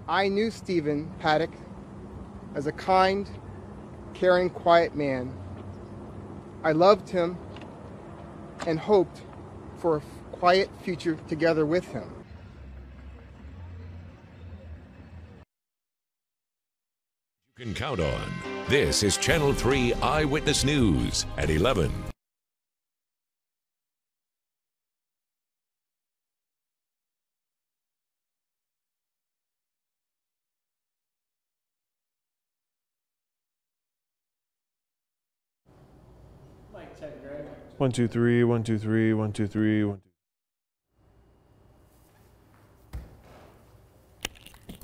I knew Stephen Paddock as a kind, caring, quiet man. I loved him and hoped for a quiet future together with him. You can count on. This is Channel 3 Eyewitness News at 11. Check, Greg. 1 2 3 1 2 3 1 2 3 1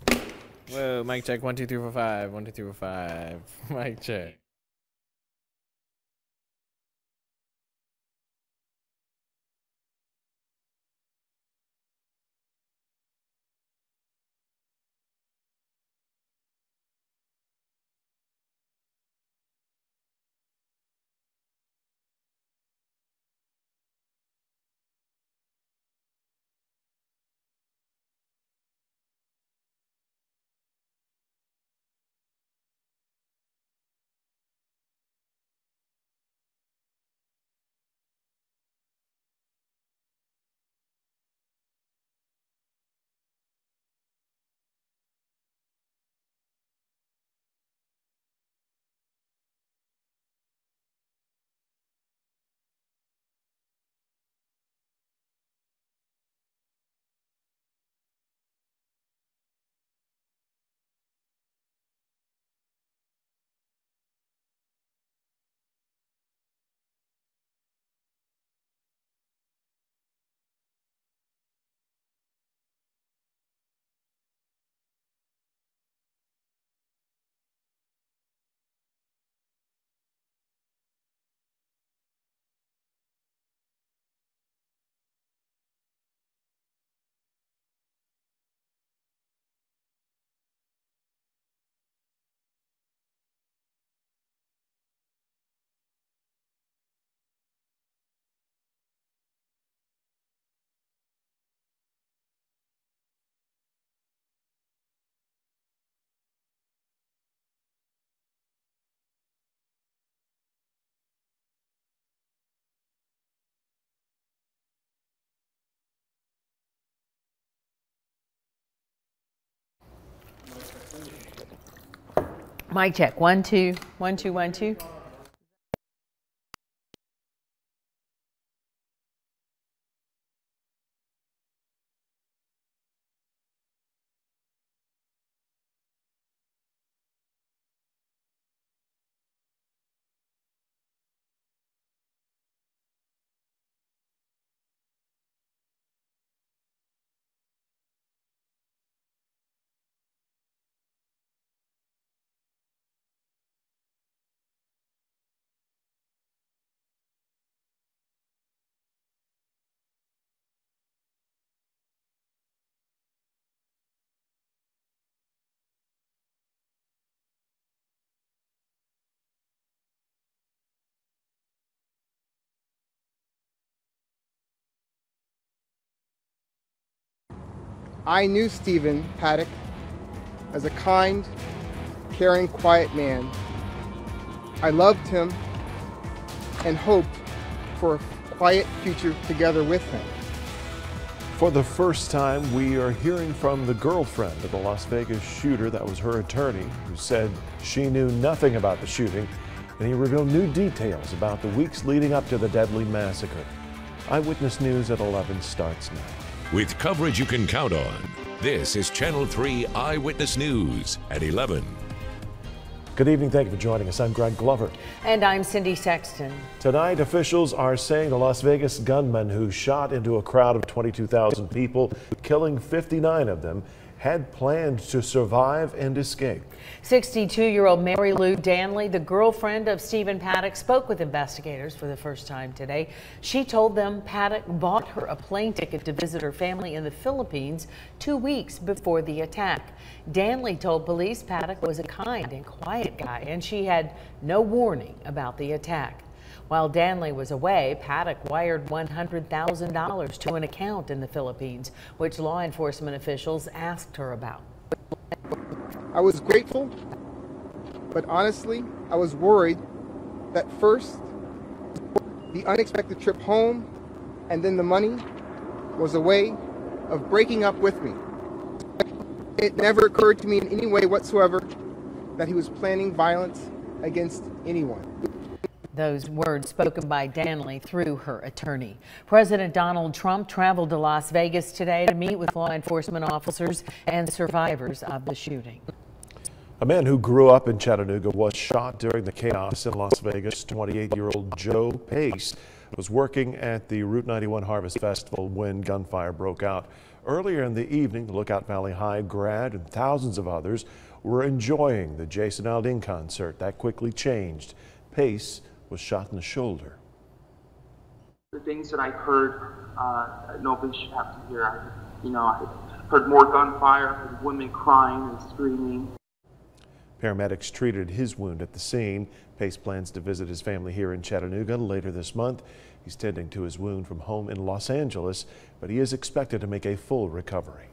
2. Whoa, mic check. 1 2 3 4 5. 1 2 3 4 5. Mic check. Mic check. 1 2 1 2 1 2. I knew Stephen Paddock as a kind, caring, quiet man. I loved him and hoped for a quiet future together with him. For the first time, we are hearing from the girlfriend of the Las Vegas shooter. That was her attorney, who said she knew nothing about the shooting, and he revealed new details about the weeks leading up to the deadly massacre. Eyewitness News at 11 starts now. With coverage you can count on, this is Channel 3 Eyewitness News at 11. Good evening. Thank you for joining us. I'm Greg Glover. And I'm Cindy Sexton. Tonight, officials are saying the Las Vegas gunman who shot into a crowd of 22,000 people, killing 59 of them, had planned to survive and escape. 62-year-old Mary Lou Danley, the girlfriend of Stephen Paddock, spoke with investigators for the first time today. She told them Paddock bought her a plane ticket to visit her family in the Philippines 2 weeks before the attack. Danley told police Paddock was a kind and quiet guy, and she had no warning about the attack. While Danley was away, Paddock wired $100,000 to an account in the Philippines, which law enforcement officials asked her about. I was grateful, but honestly, I was worried that first, the unexpected trip home and then the money was a way of breaking up with me. It never occurred to me in any way whatsoever that he was planning violence against anyone. Those words spoken by Danley through her attorney. President Donald Trump traveled to Las Vegas today to meet with law enforcement officers and survivors of the shooting. A man who grew up in Chattanooga was shot during the chaos in Las Vegas. 28-year-old Joe Pace was working at the Route 91 Harvest Festival when gunfire broke out. Earlier in the evening, the Lookout Valley High grad and thousands of others were enjoying the Jason Aldean concert. That quickly changed. Pace was shot in the shoulder. The things that I heard, nobody should have to hear. I heard more gunfire, heard women crying and screaming. Paramedics treated his wound at the scene. Pace plans to visit his family here in Chattanooga later this month. He's tending to his wound from home in Los Angeles, but he is expected to make a full recovery.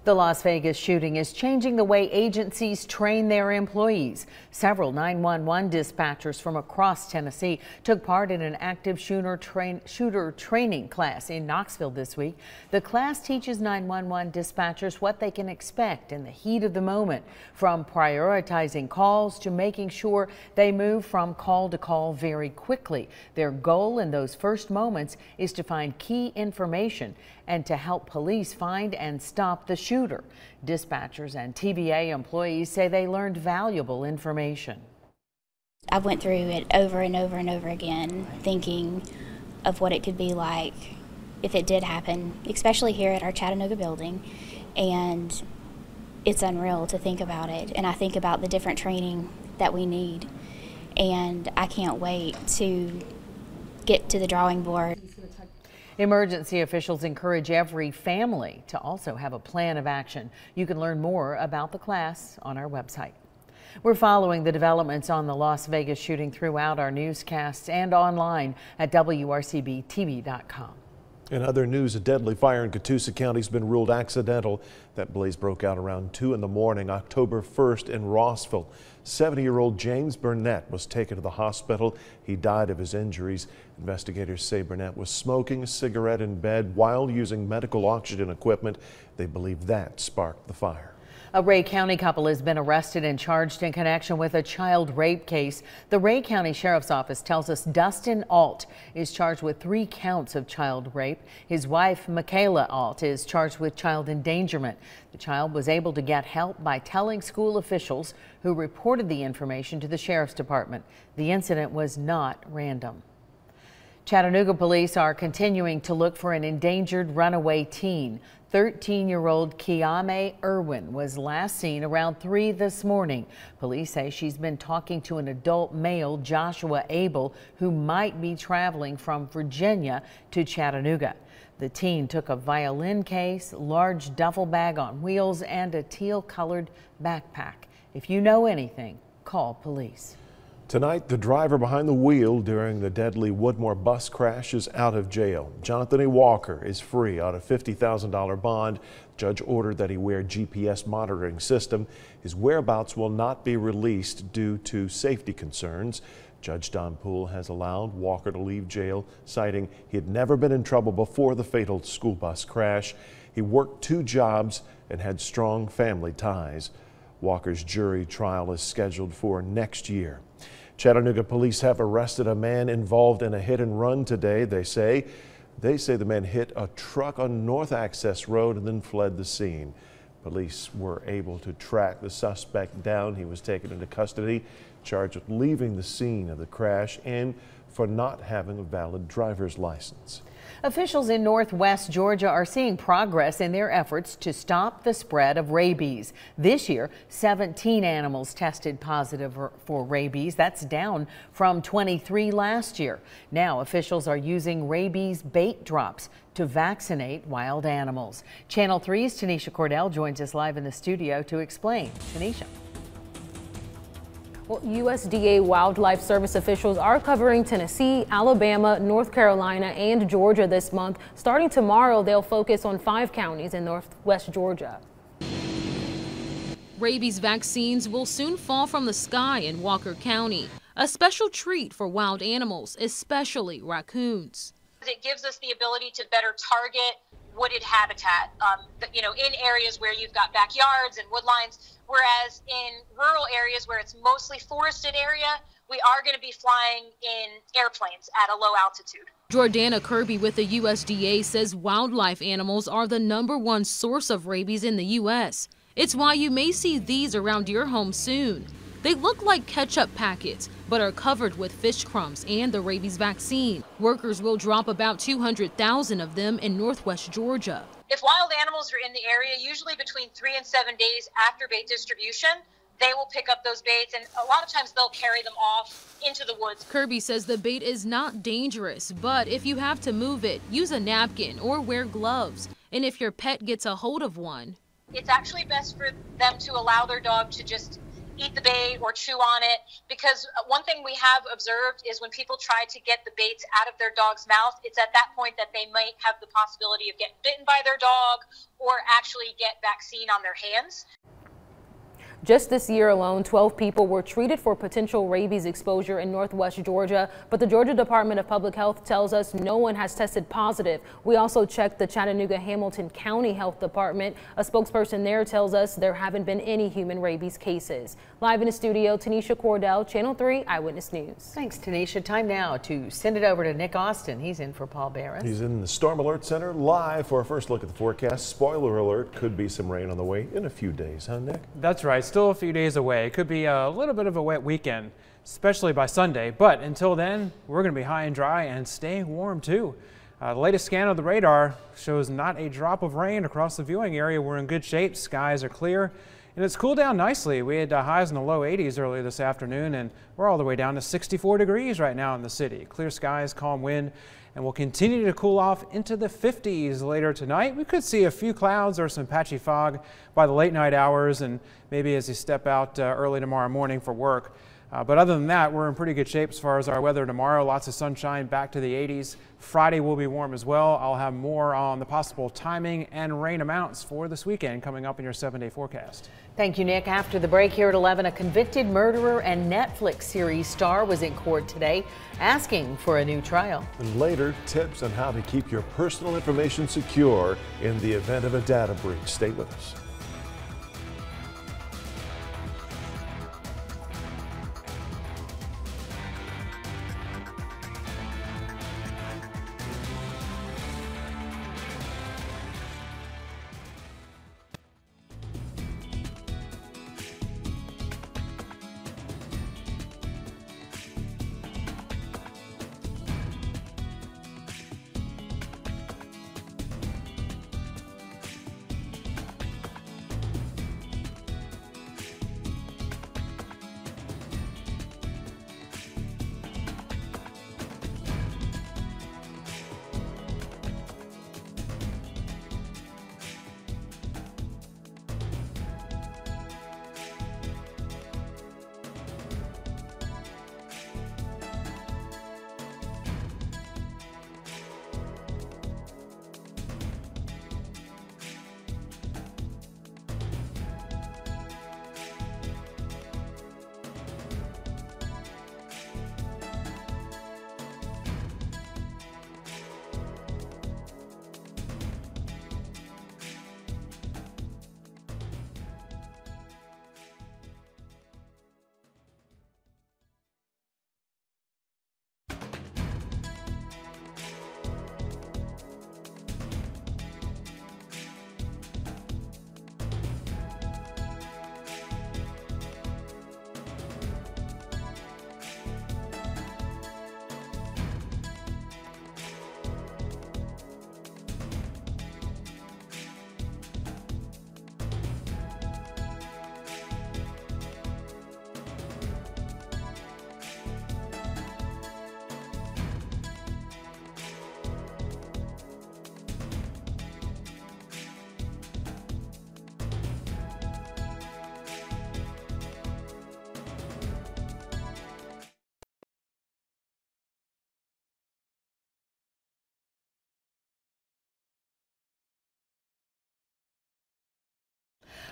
The Las Vegas shooting is changing the way agencies train their employees. Several 911 dispatchers from across Tennessee took part in an active shooter training class in Knoxville this week. The class teaches 911 dispatchers what they can expect in the heat of the moment, from prioritizing calls to making sure they move from call to call very quickly. Their goal in those first moments is to find key information and to help police find and stop the shooter. Dispatchers and TVA employees say they learned valuable information. I went through it over and over and over again, thinking of what it could be like if it did happen, especially here at our Chattanooga building. And it's unreal to think about it. And I think about the different training that we need. And I can't wait to get to the drawing board. Emergency officials encourage every family to also have a plan of action. You can learn more about the class on our website. We're following the developments on the Las Vegas shooting throughout our newscasts and online at WRCBTV.com. In other news, a deadly fire in Catoosa County has been ruled accidental. That blaze broke out around 2 in the morning, October 1st in Rossville. 70-year-old James Burnett was taken to the hospital. He died of his injuries. Investigators say Burnett was smoking a cigarette in bed while using medical oxygen equipment. They believe that sparked the fire. A Ray County couple has been arrested and charged in connection with a child rape case. The Ray County Sheriff's Office tells us Dustin Alt is charged with 3 counts of child rape. His wife, Michaela Alt, is charged with child endangerment. The child was able to get help by telling school officials who reported the information to the Sheriff's Department. The incident was not random. Chattanooga police are continuing to look for an endangered runaway teen. 13-year-old Kiame Irwin was last seen around 3 this morning. Police say she's been talking to an adult male, Joshua Abel, who might be traveling from Virginia to Chattanooga. The teen took a violin case, large duffel bag on wheels, and a teal-colored backpack. If you know anything, call police. Tonight, the driver behind the wheel during the deadly Woodmore bus crash is out of jail. Jonathan A. Walker is free on a $50,000 bond. Judge ordered that he wear a GPS monitoring system. His whereabouts will not be released due to safety concerns. Judge Don Poole has allowed Walker to leave jail, citing he had never been in trouble before the fatal school bus crash. He worked 2 jobs and had strong family ties. Walker's jury trial is scheduled for next year. Chattanooga police have arrested a man involved in a hit and run today. They say the man hit a truck on North Access Road and then fled the scene. Police were able to track the suspect down. He was taken into custody, charged with leaving the scene of the crash and for not having a valid driver's license. Officials in Northwest Georgia are seeing progress in their efforts to stop the spread of rabies. This year, 17 animals tested positive for rabies. That's down from 23 last year. Now, officials are using rabies bait drops to vaccinate wild animals. Channel 3's Tanisha Cordell joins us live in the studio to explain. Tanisha. Well, USDA Wildlife Service officials are covering Tennessee, Alabama, North Carolina, and Georgia this month. Starting tomorrow, they'll focus on 5 counties in Northwest Georgia. Rabies vaccines will soon fall from the sky in Walker County, a special treat for wild animals, especially raccoons. It gives us the ability to better target wooded habitat, in areas where you've got backyards and woodlines, whereas in rural areas where it's mostly forested area, we are going to be flying in airplanes at a low altitude. Jordana Kirby with the USDA says wildlife animals are the #1 source of rabies in the U.S. It's why you may see these around your home soon. They look like ketchup packets, but are covered with fish crumbs and the rabies vaccine. Workers will drop about 200,000 of them in northwest Georgia. If wild animals are in the area, usually between 3 and 7 days after bait distribution, they will pick up those baits, and a lot of times they'll carry them off into the woods. Kirby says the bait is not dangerous, but if you have to move it, use a napkin or wear gloves. And if your pet gets a hold of one, it's actually best for them to allow their dog to just eat the bait or chew on it, because one thing we have observed is when people try to get the baits out of their dog's mouth, it's at that point that they might have the possibility of getting bitten by their dog or actually get vaccine on their hands. just this year alone, 12 people were treated for potential rabies exposure in northwest Georgia, but the Georgia Department of Public Health tells us no one has tested positive. We also checked the Chattanooga-Hamilton County Health Department. A spokesperson there tells us there haven't been any human rabies cases. Live in the studio, Tanisha Cordell, Channel 3 Eyewitness News. Thanks, Tanisha. Time now to send it over to Nick Austin. He's in for Paul Barris. He's in the Storm Alert Center live for a first look at the forecast. Spoiler alert, could be some rain on the way in a few days, huh, Nick? That's right. Still a few days away. It could be a little bit of a wet weekend, especially by Sunday. But until then, we're going to be high and dry and staying warm too. The latest scan of the radar shows not a drop of rain across the viewing area. We're in good shape. Skies are clear. And it's cooled down nicely. We had highs in the low 80s earlier this afternoon, and we're all the way down to 64 degrees right now in the city. Clear skies, calm wind, and we'll continue to cool off into the 50s later tonight. We could see a few clouds or some patchy fog by the late night hours and maybe as you step out early tomorrow morning for work. But other than that, we're in pretty good shape as far as our weather tomorrow. Lots of sunshine, back to the 80s. Friday will be warm as well. I'll have more on the possible timing and rain amounts for this weekend coming up in your 7-day forecast. Thank you, Nick. After the break here at 11, a convicted murderer and Netflix series star was in court today asking for a new trial. And later, tips on how to keep your personal information secure in the event of a data breach. Stay with us.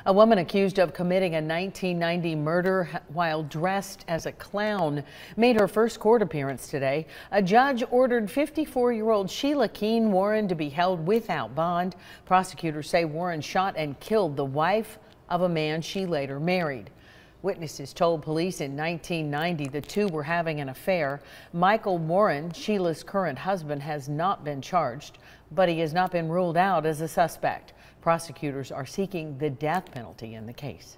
A woman accused of committing a 1990 murder while dressed as a clown made her first court appearance today. A judge ordered 54-year-old Sheila Keene Warren to be held without bond. Prosecutors say Warren shot and killed the wife of a man she later married. Witnesses told police in 1990 the two were having an affair. Michael Warren, Sheila's current husband, has not been charged, but he has not been ruled out as a suspect. Prosecutors are seeking the death penalty in the case.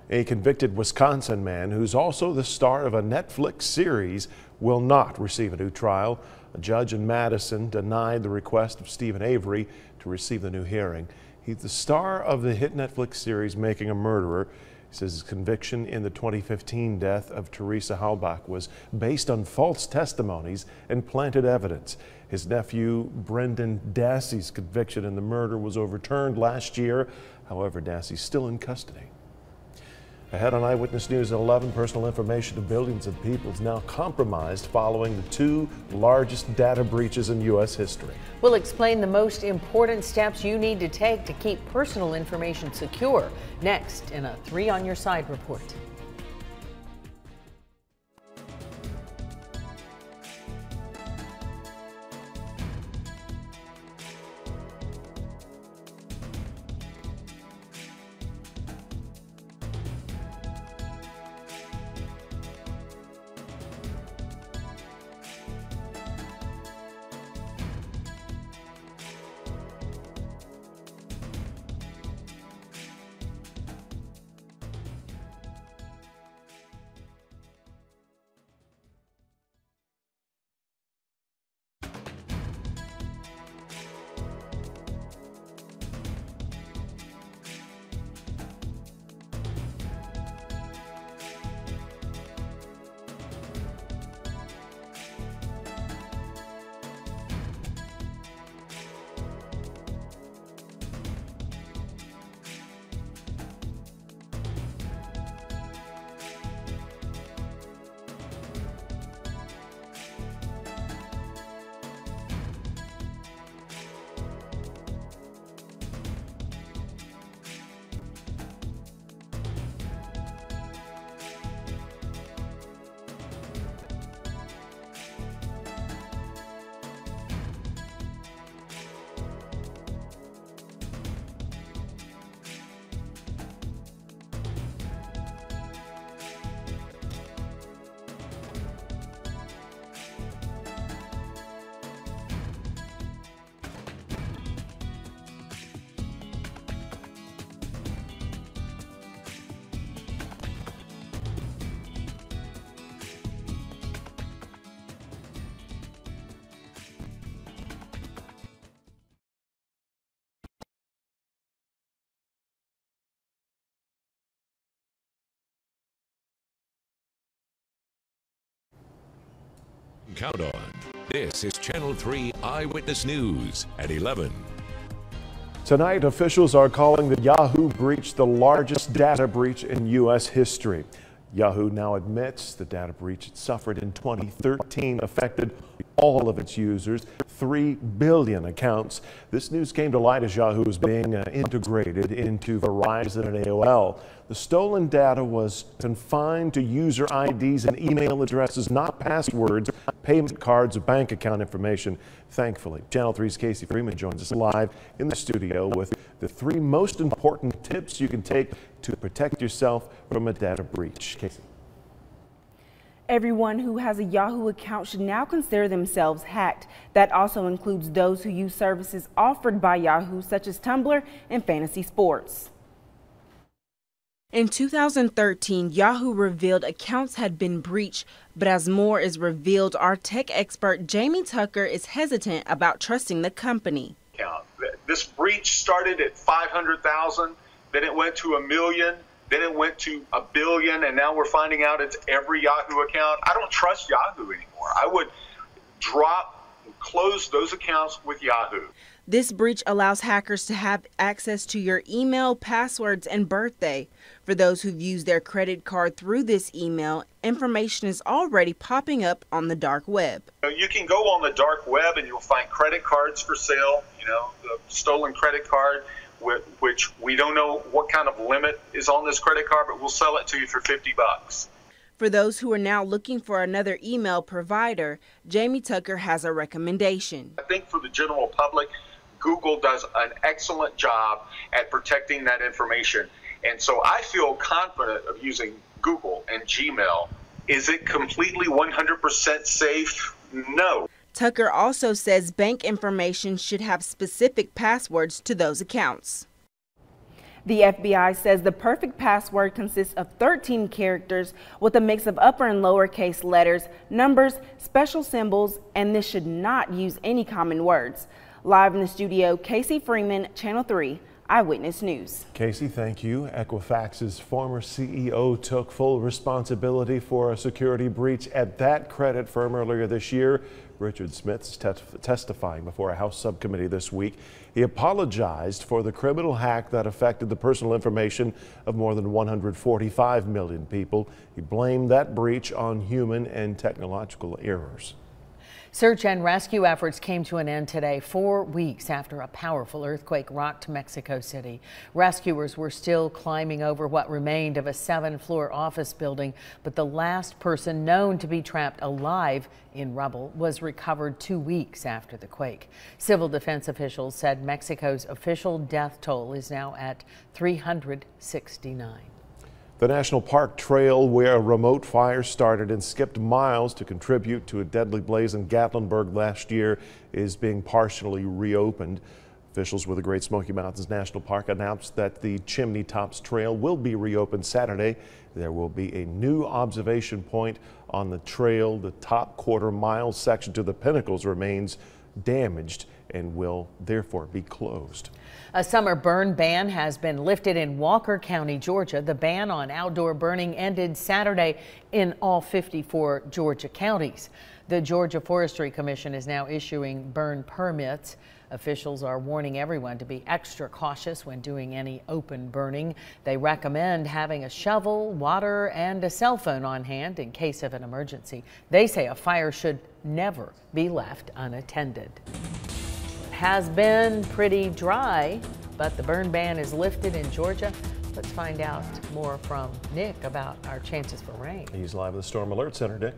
A convicted Wisconsin man who's also the star of a Netflix series will not receive a new trial. A judge in Madison denied the request of Stephen Avery to receive the new hearing. He's the star of the hit Netflix series Making a Murderer. He says his conviction in the 2015 death of Teresa Halbach was based on false testimonies and planted evidence. His nephew, Brendan Dassey's conviction in the murder was overturned last year. However, Dassey's still in custody. Ahead on Eyewitness News at 11, personal information of billions of people is now compromised following the two largest data breaches in U.S. history. We'll explain the most important steps you need to take to keep personal information secure. Next in a 3 on Your Side report. Count on. This is Channel 3 Eyewitness News at 11. Tonight, officials are calling the Yahoo breach the largest data breach in U.S. history. Yahoo now admits the data breach it suffered in 2013 affected all of its users, 3 billion accounts. This news came to light as Yahoo was being integrated into Verizon and AOL. The stolen data was confined to user IDs and email addresses, not passwords, payment cards, or bank account information. Thankfully, Channel 3's Casey Freeman joins us live in the studio with the 3 most important tips you can take to protect yourself from a data breach. Casey. Everyone who has a Yahoo account should now consider themselves hacked. That also includes those who use services offered by Yahoo, such as Tumblr and Fantasy Sports. In 2013, Yahoo revealed accounts had been breached, but as more is revealed, our tech expert Jamie Tucker is hesitant about trusting the company. This breach started at 500,000, then it went to 1 million, then it went to 1 billion, and now we're finding out it's every Yahoo account. I don't trust Yahoo anymore. I would close those accounts with Yahoo. This breach allows hackers to have access to your email, passwords, and birthday. For those who've used their credit card through this email, information is already popping up on the dark web. You can go on the dark web and you'll find credit cards for sale, the stolen credit card which we don't know what kind of limit is on this credit card, but we'll sell it to you for $50. For those who are now looking for another email provider, Jamie Tucker has a recommendation. I think for the general public, Google does an excellent job at protecting that information. And so I feel confident of using Google and Gmail. Is it completely 100% safe? No. Tucker also says bank information should have specific passwords to those accounts. The FBI says the perfect password consists of 13 characters with a mix of upper and lowercase letters, numbers, special symbols, and this should not use any common words. Live in the studio, Casey Freeman, Channel 3 Eyewitness News. Casey, thank you. Equifax's former CEO took full responsibility for a security breach at that credit firm earlier this year. Richard Smith's testifying before a House subcommittee this week. He apologized for the criminal hack that affected the personal information of more than 145 million people. He blamed that breach on human and technological errors. Search and rescue efforts came to an end today, 4 weeks after a powerful earthquake rocked Mexico City. Rescuers were still climbing over what remained of a 7-floor office building, but the last person known to be trapped alive in rubble was recovered 2 weeks after the quake. Civil defense officials said Mexico's official death toll is now at 369. The National Park Trail, where a remote fire started and skipped miles to contribute to a deadly blaze in Gatlinburg last year, is being partially reopened. Officials with the Great Smoky Mountains National Park announced that the Chimney Tops Trail will be reopened Saturday. There will be a new observation point on the trail. The top quarter-mile section to the Pinnacles remains damaged and will therefore be closed. A summer burn ban has been lifted in Walker County, Georgia. The ban on outdoor burning ended Saturday in all 54 Georgia counties. The Georgia Forestry Commission is now issuing burn permits. Officials are warning everyone to be extra cautious when doing any open burning. They recommend having a shovel, water, and a cell phone on hand in case of an emergency. They say a fire should never be left unattended. Has been pretty dry, but the burn ban is lifted in Georgia. Let's find out more from Nick about our chances for rain. He's live at the Storm Alert Center, Dick.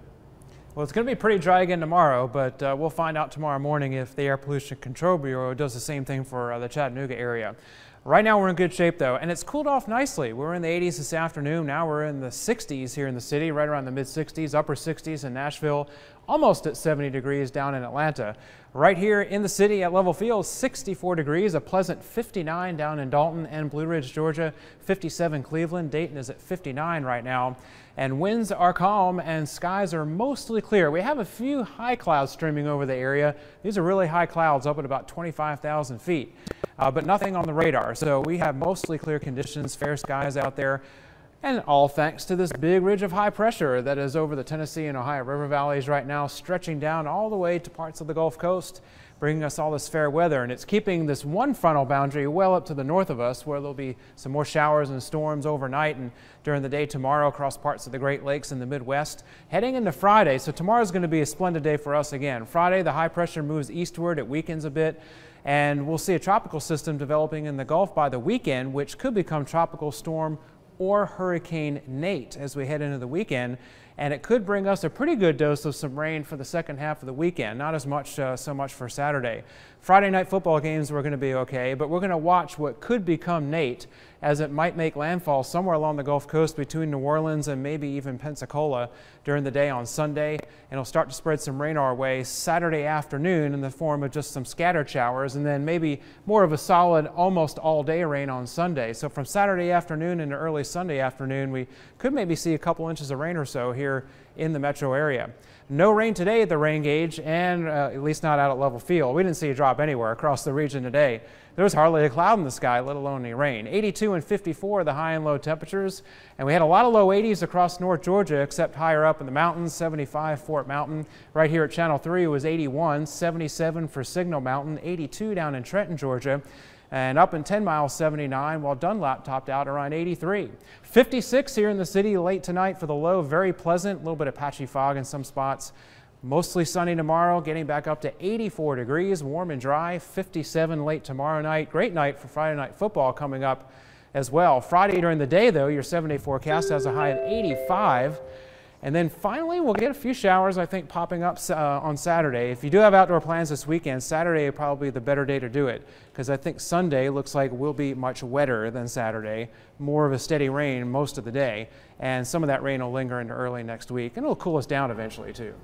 Well, it's going to be pretty dry again tomorrow, but we'll find out tomorrow morning if the Air Pollution Control Bureau does the same thing for the Chattanooga area. Right now we're in good shape though, and it's cooled off nicely. We're in the 80s this afternoon. Now we're in the 60s here in the city, right around the mid 60s, upper 60s in Nashville, almost at 70 degrees down in Atlanta. Right here in the city at Level Field, 64 degrees, a pleasant 59 down in Dalton and Blue Ridge, Georgia, 57 Cleveland. Dayton is at 59 right now. And winds are calm and skies are mostly clear. We have a few high clouds streaming over the area. These are really high clouds up at about 25,000 feet, but nothing on the radar. So we have mostly clear conditions, fair skies out there. And all thanks to this big ridge of high pressure that is over the Tennessee and Ohio River valleys right now, stretching down all the way to parts of the Gulf Coast, bringing us all this fair weather. And it's keeping this one frontal boundary well up to the north of us, where there'll be some more showers and storms overnight and during the day tomorrow across parts of the Great Lakes and the Midwest. Heading into Friday, so tomorrow's going to be a splendid day for us again. Friday, the high pressure moves eastward, it weakens a bit, and we'll see a tropical system developing in the Gulf by the weekend, which could become tropical storm or Hurricane Nate as we head into the weekend, and it could bring us a pretty good dose of some rain for the second half of the weekend. Not as much so much for Saturday. Friday night football games were going to be okay, but we're going to watch what could become Nate as it might make landfall somewhere along the Gulf Coast between New Orleans and maybe even Pensacola during the day on Sunday, and it'll start to spread some rain our way Saturday afternoon in the form of just some scattered showers, and then maybe more of a solid almost all day rain on Sunday. So from Saturday afternoon into early Sunday afternoon, we could maybe see a couple inches of rain or so here in the metro area. No rain today at the rain gauge, and at least not out at Level Field. We didn't see a drop anywhere across the region today. There was hardly a cloud in the sky, let alone any rain. 82 and 54 are the high and low temperatures, and we had a lot of low 80s across North Georgia, except higher up in the mountains. 75 Fort Mountain. Right here at Channel 3 was 81, 77 for Signal Mountain, 82 down in Trenton, Georgia. And up in 10 Mile, 79, while Dunlap topped out around 83. 56 here in the city late tonight for the low, very pleasant, a little bit of patchy fog in some spots. Mostly sunny tomorrow, getting back up to 84 degrees, warm and dry, 57 late tomorrow night. Great night for Friday night football coming up as well. Friday during the day, though, your 7-day forecast has a high of 85. And then finally, we'll get a few showers, I think, popping up on Saturday. If you do have outdoor plans this weekend, Saturday will probably be the better day to do it, because I think Sunday looks like will be much wetter than Saturday, more of a steady rain most of the day, and some of that rain will linger into early next week, and it'll cool us down eventually, too.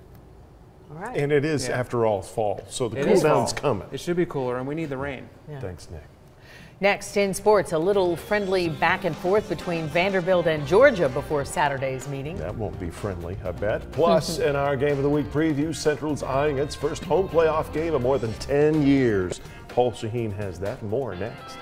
All right. And it is, after all, fall, so the It cool is down's fall. coming. It should be cooler, and we need the rain. Yeah. Thanks, Nick. Next in sports, a little friendly back and forth between Vanderbilt and Georgia before Saturday's meeting. That won't be friendly, I bet. Plus, in our Game of the Week preview, Central's eyeing its first home playoff game in more than 10 years. Paul Shaheen has that and more next.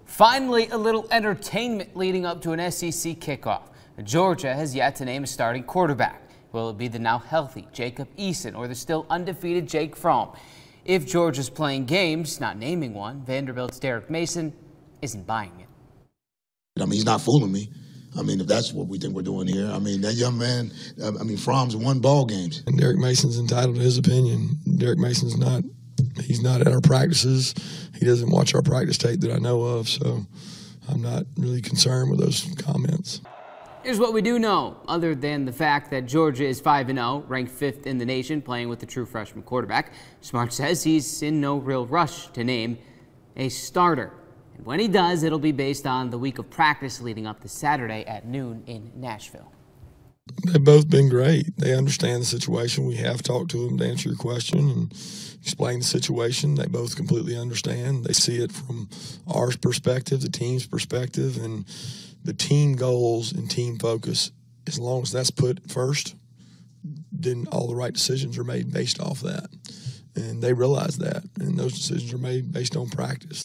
Finally, a little entertainment leading up to an SEC kickoff. Georgia has yet to name a starting quarterback. Will it be the now healthy Jacob Eason or the still undefeated Jake Fromm? If Georgia's playing games, not naming one, Vanderbilt's Derek Mason isn't buying it. I mean, he's not fooling me. I mean, if that's what we think we're doing here. I mean, that young man, Fromm's won ball games. And Derek Mason's entitled to his opinion. Derek Mason's not, he's not at our practices. He doesn't watch our practice tape that I know of, so I'm not really concerned with those comments. Here's what we do know, other than the fact that Georgia is 5-0, ranked 5th in the nation, playing with the true freshman quarterback. Smart says he's in no real rush to name a starter. And when he does, it'll be based on the week of practice leading up to Saturday at noon in Nashville. They've both been great. They understand the situation. We have talked to them to answer your question and explain the situation. They both completely understand. They see it from our perspective, the team's perspective, and the team goals and team focus. As long as that's put first, then all the right decisions are made based off that. And they realize that, and those decisions are made based on practice.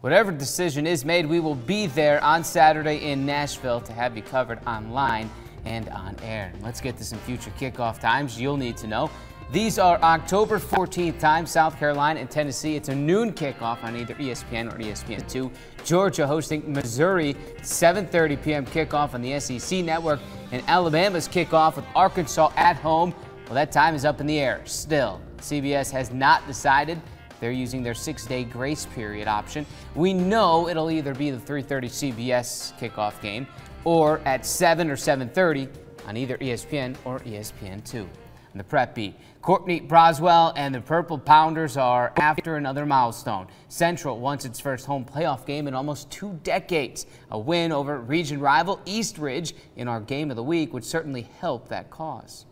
Whatever decision is made, we will be there on Saturday in Nashville to have you covered online and on air. Let's get to some future kickoff times you'll need to know. These are October 14th times, South Carolina and Tennessee. It's a noon kickoff on either ESPN or ESPN2. Georgia hosting Missouri, 7:30 p.m. kickoff on the SEC network. And Alabama's kickoff with Arkansas at home. Well, that time is up in the air. Still, CBS has not decided. They're using their 6-day grace period option. We know it'll either be the 3:30 CBS kickoff game or at 7 or 7:30 on either ESPN or ESPN2. On the prep beat, Courtney Braswell and the Purple Pounders are after another milestone. Central wants its first home playoff game in almost 2 decades. A win over region rival East Ridge in our game of the week would certainly help that cause.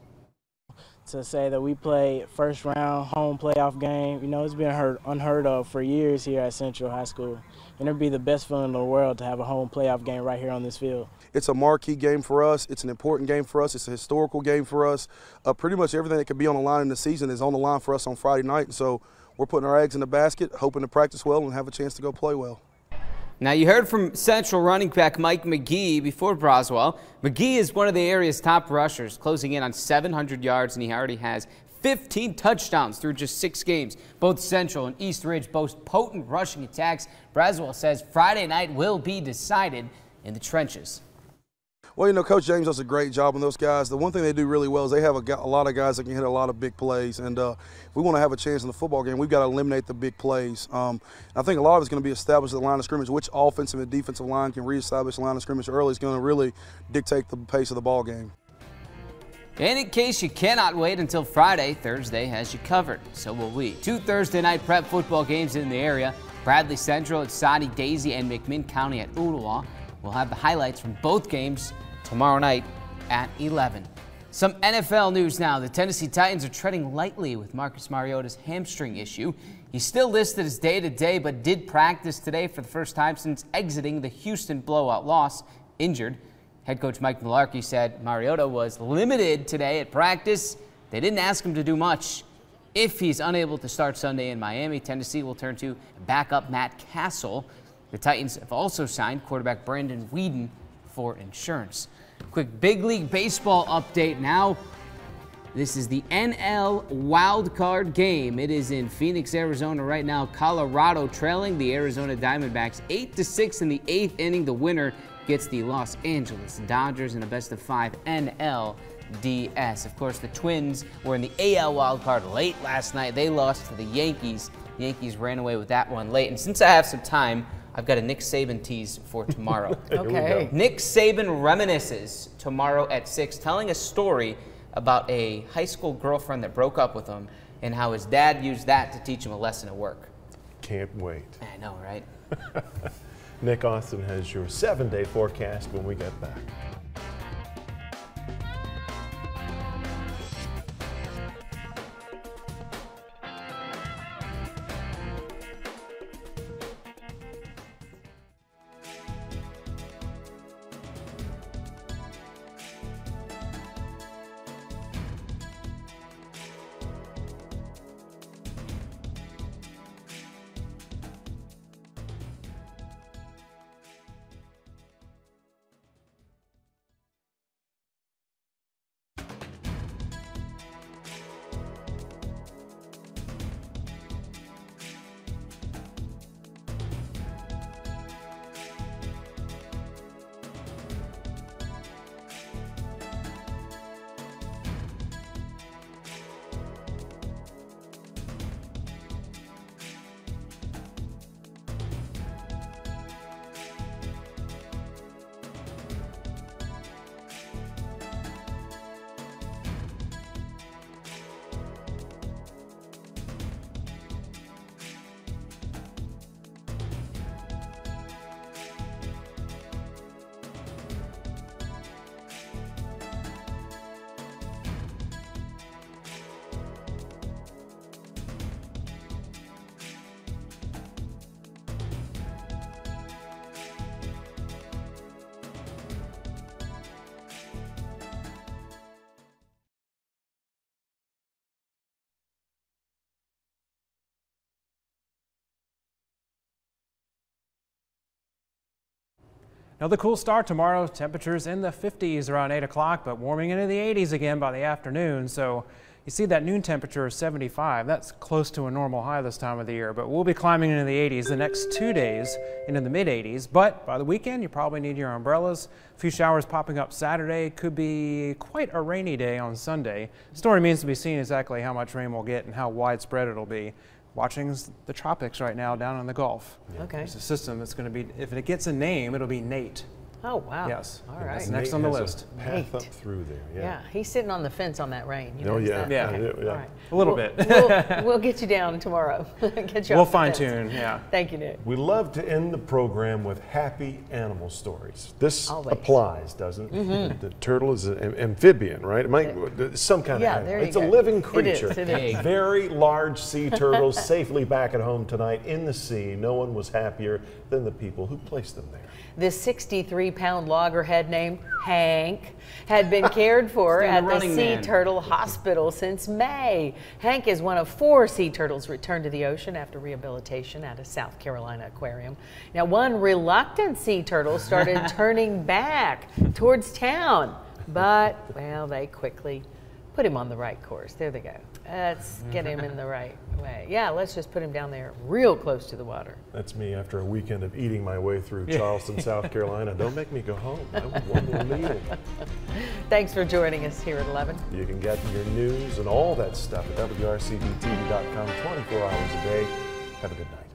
To say that we played first round home playoff game, you know, it's been unheard of for years here at Central High School. And it'd be the best feeling in the world to have a home playoff game right here on this field. It's a marquee game for us. It's an important game for us. It's a historical game for us. Pretty much everything that could be on the line in the season is on the line for us on Friday night. And so we're putting our eggs in the basket, hoping to practice well and have a chance to go play well. Now, you heard from Central running back Mike McGee before Braswell. McGee is one of the area's top rushers, closing in on 700 yards, and he already has 15 touchdowns through just 6 games. Both Central and East Ridge boast potent rushing attacks. Braswell says Friday night will be decided in the trenches. Well, you know, Coach James does a great job on those guys. The one thing they do really well is they have a lot of guys that can hit a lot of big plays. And if we want to have a chance in the football game, we've got to eliminate the big plays. I think a lot of it's going to be established at the line of scrimmage. Which offensive and defensive line can reestablish the line of scrimmage early is going to really dictate the pace of the ball game. And in case you cannot wait until Friday, Thursday has you covered. So will we. 2 Thursday night prep football games in the area. Bradley Central at Soddy Daisy and McMinn County at Ooltewah. We'll have the highlights from both games tomorrow night at 11. Some NFL news now. The Tennessee Titans are treading lightly with Marcus Mariota's hamstring issue. He's still listed as day-to-day, but did practice today for the first time since exiting the Houston blowout loss, injured. Head coach Mike Mularkey said Mariota was limited today at practice. They didn't ask him to do much. If he's unable to start Sunday in Miami, Tennessee will turn to backup Matt Castle. The Titans have also signed quarterback Brandon Weeden for insurance. Quick Big League Baseball update now. This is the NL Wild Card game. It is in Phoenix, Arizona right now. Colorado trailing the Arizona Diamondbacks 8-6 in the 8th inning. The winner gets the Los Angeles Dodgers in a best-of-5 NLDS. Of course, the Twins were in the AL Wild Card late last night. They lost to the Yankees. The Yankees ran away with that one late. And since I have some time, I've got a Nick Saban tease for tomorrow. Okay. Nick Saban reminisces tomorrow at 6, telling a story about a high school girlfriend that broke up with him and how his dad used that to teach him a lesson at work. Can't wait. I know, right? Nick Austin has your 7-day forecast when we get back. Another cool start tomorrow. Temperatures in the 50s around 8 o'clock, but warming into the 80s again by the afternoon. So You see that noon temperature of 75. That's close to a normal high this time of the year, but we'll be climbing into the 80s the next 2 days, into the mid 80s. But by the weekend, you probably need your umbrellas. A few showers popping up Saturday. Could be quite a rainy day on Sunday. The story remains to be seen exactly how much rain we'll get and how widespread it'll be. Watching the tropics right now down in the Gulf. Okay. There's a system that's going to be, if it gets a name, it'll be Nate. Oh, wow. Yes. All right. That's next on the list. Path up through there. Yeah, he's sitting on the fence on that rain. You Oh, notice yeah. that? Yeah. Okay. Yeah. All right. A little bit. We'll get you down tomorrow. Get you We'll off the fine fence. tune, yeah. Thank you, Nick. We love to end the program with happy animal stories. This Always. applies, doesn't it? The turtle is an amphibian, right? It might, some kind Yeah, of there animal. you It's a go. living It creature. is, it is. Very large sea turtles safely back at home tonight in the sea. No one was happier than the people who placed them there. This 63-pound loggerhead named Hank had been cared for Stand at the the running Sea man. Turtle Hospital since May. Hank is one of 4 sea turtles returned to the ocean after rehabilitation at a South Carolina aquarium. Now, one reluctant sea turtle started turning back towards town, but, well, they quickly put him on the right course. There they go. Let's get him in the right way. Yeah, let's just put him down there real close to the water. That's me after a weekend of eating my way through Charleston, South Carolina. Don't make me go home. I want one more meal. Thanks for joining us here at 11. You can get your news and all that stuff at WRCDTV.com 24 hours a day. Have a good night.